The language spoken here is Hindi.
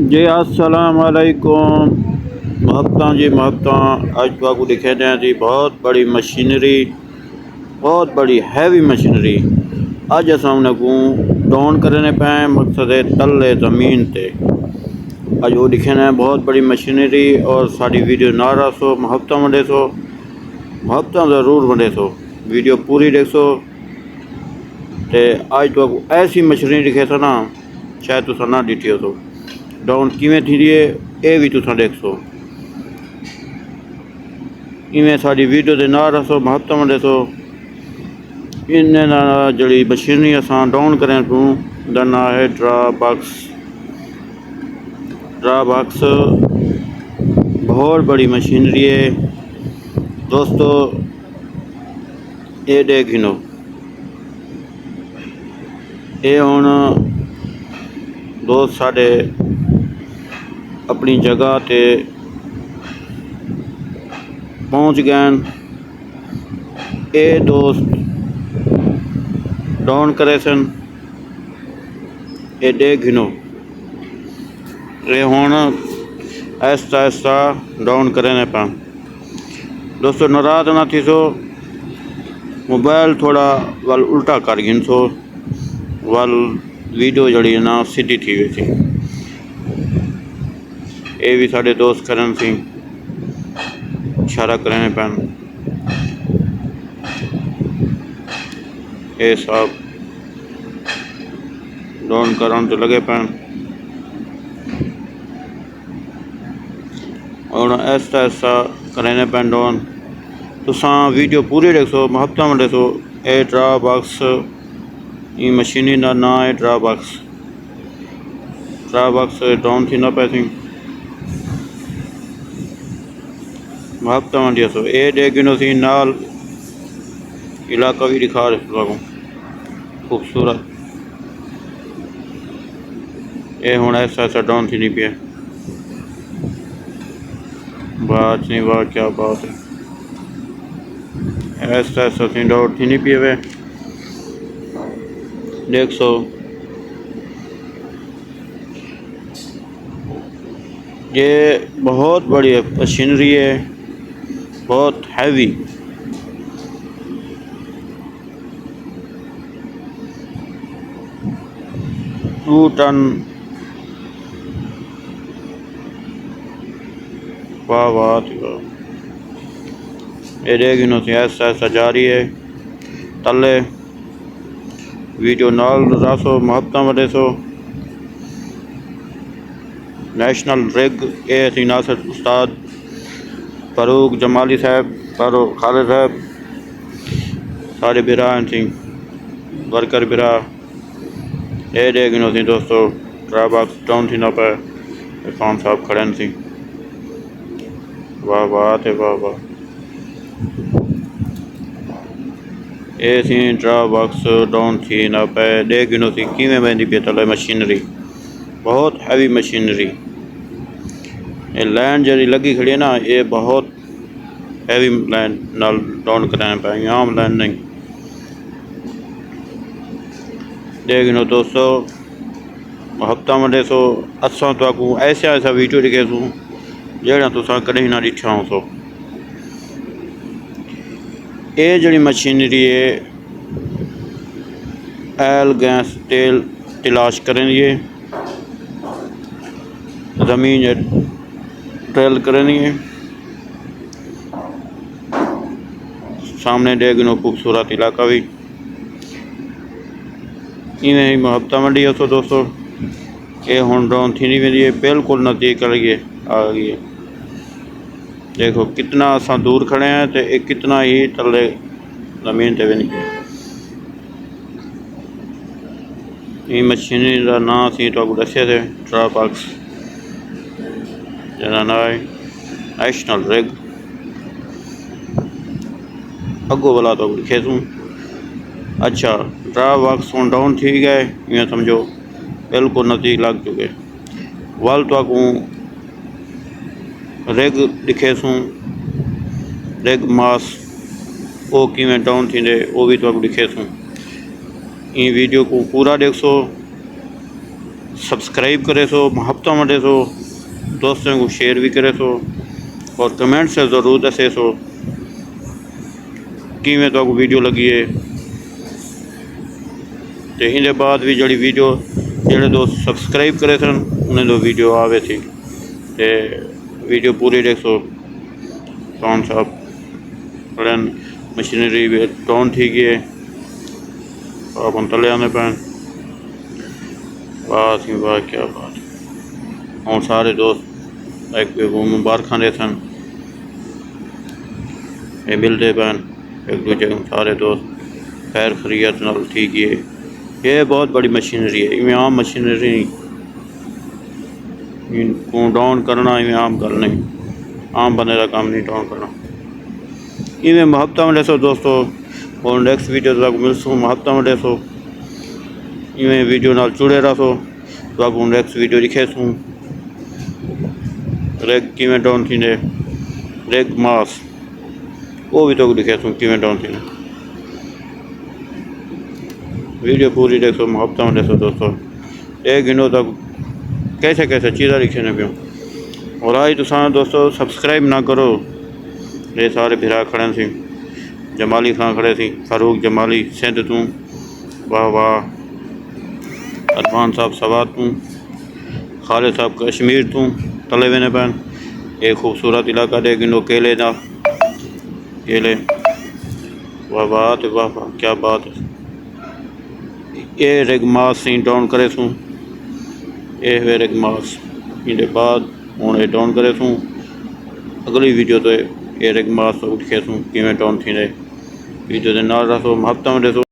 जी अस्सलाम वालेकुम। महबतां जी महबतां। अज आपको दिखे दें जी बहुत बड़ी मशीनरी, बहुत बड़ी हैवी मशीनरी अज असां को डाउन करने पे मकसद है तले ज़मीन ते। अज वो दिखे दें बहुत बड़ी मशीनरी और साड़ी वीडियो ना रसो महबतां वंडे सो, महबतां ज़रूर वंडे सो, वीडियो पूरी देखो। तो अज तो ऐसी मशीनरी दिखे सो ना शायद तुसा ना डिठी हो। तो डाउन किवें थी है ये भी तुसा देख सो। इवें साड़ी वीडियो दे ना रसो महत्व वंडे सो। इन जड़ी मशीनरी असां डाउन करें तू दा ना है ड्रा बॉक्स। ड्रा बॉक्स बहुत बड़ी मशीनरी है दोस्तों। ये देख गिनो, ये हुण दोस्त साढ़े अपनी जगह ते पहुँच गए। ये दोस्त डाउन करे सन, ये देख गिनो, ये हुण आहिस्ता आहिस्ता डाउन करे पा। दोस्तों नाराज़ ना थी सो, मोबाइल थोड़ा वाल उल्टा कर गिन सो, वाल वीडियो जड़ी ना सीधी थी हुई थी। ये भी साढ़े दोस्त करन सी इशारा करने पैन। ये सब डाउन करन तो लगे पैन और आहिस्ता आहिस्ता करने पैन डाउन। तुसा वीडियो पूरी देखो महत्व वंडे सो। ए ड्रा बॉक्स ई मशीनी का ना है draw box. Draw box down थी ना पैसी महत्व वंडिया सो। ए देखो सी नाल इलाका भी दिखा रहे खूबसूरत। ये हूँ ऐसा ऐसा डाउन थी नहीं पिया। बात नहीं वाह क्या बात है। ऐसा ऐसा थी डाउन थी नहीं पिए वे देख सो। ये बहुत बड़ी मशीनरी है, बहुत हैवी। टू टन वाह वाह। ये देखो ऐसा ऐसा जा रही है तले। वीडियो नाल रासो महत्व वडे सो। नेशनल रिग ए सी नासिर उस्ताद फारूक जमाली साहब फारूक खालिद साहब सारे बिरा सी वर्कर बिरा। ये देखो सी दोस्तों ड्रा बॉक्स डाउन थी ना पे इरफान साहब खड़े सी। वाह वाह थे वाह वाह। ये सी ड्रा बॉक्स डाउन थी ना पे देख गिनो सी किवें वेंदी पे तले मशीनरी, बहुत हैवी मशीनरी। ये लाइन जड़ी लगी खड़ी है ना ये बहुत हैवी लाइन नाल डाउन कराने पाएंगे, आम लाइन नहीं। देख गिनो दोस्तों हफ्ता वंडे सो असा तो ऐसा ऐसा वीडियो दिखे सू जड़ा तुसा कहीं ना दिखा हो सो। ये जड़ी मशीनरी है एल गैस तेल तलाश करें, ये ज़मीन ड्रिल करें। ये सामने देखो खूबसूरत इलाका भी इवें ही मुहब्बत मंडी है। सो दोस्तों ये हुण डाउन थी नहीं वेंदी है, बिल्कुल नज़दीक आ गई है। देखो कितना असा दूर खड़े हैं तो ये कितना ही तले ज़मीन ते वेंदी है। ये मशीनरी का ना असीं तुहानू दस्सिया थे ड्रा बॉक्स जिहदा नाम है नेशनल रिग। अगो वाला तो लिखे तू अच्छा ड्रा बॉक्स हुण डाउन थी गए, इवें समझो बिल्कुल नज़दीक लग चुके। वाल तो रिग दिखे सूँ रिग मास वो किवें डाउन थी वो भी तो दिखे सूँ। इन वीडियो को पूरा देख सो सब्सक्राइब करे सो, मुहब्बत वंडे सो, दोस्तों को शेयर भी करे सो और कमेंट से ज़रूर दसे सो किवें तो वीडियो लगी है। तो इन बाद भी जी वीडियो जोड़े दोस्त सब्सक्राइब करे सन उन्हें तो वीडियो आवे थी। तो वीडियो पूरी देखो। कौन साहब बड़न मशीनरी भी डाउन थी गई है, आप हम तले आने पैन बात ही बात क्या बात। और सारे दोस्त एक मुबारक दे सन, ये मिलते पैन एक दूजे को सारे दोस्त खैर खरीत नाल ठीक है। ये बहुत बड़ी मशीनरी है, इवें आम मशीनरी नहीं, इनको डाउन करना इवें आम गल नहीं, आम बंदे का काम नहीं डाउन करना। इवें मुहब्बत में सो दोस्तों, और नेक्स्ट वीडियो तक मिलसूँ मुहब्बत में सो, इवें वीडियो नाल जुड़े रहो तो नेक्स्ट वीडियो दिखे सूँ रेग किवें डाउन थी रेग मास वो भी तो दिखे सूँ किवें डाउन थी। वीडियो पूरी देखो मुहब्बत में देखो दोस्तों, एक गिनो तक कैसे कैसे चीज़ा लिखे ने पियो। और आज तुम दोस्तों सब्सक्राइब ना करो। ये सारे भिरा खड़े सी, जमाली खां खड़े सी, फारूक जमाली सिंध तू, वाह वाह, अरमान साहब सवात तू, खालिद साहब कश्मीर तू तले वेने पैन। एक खूबसूरत इलाका दे गिनो केले ना केले, वाह बात वाह वाह क्या बात है। ये रेग मास सी डाउन करे सूँ, ये वे रेग मास इन बाद हूँ ये डाउन करे सूँ। अगली वीडियो तो ये रेग मास उठे सूँ किवें डाउन थी वीडियो के नाल रखो मुहब्बत में देखो।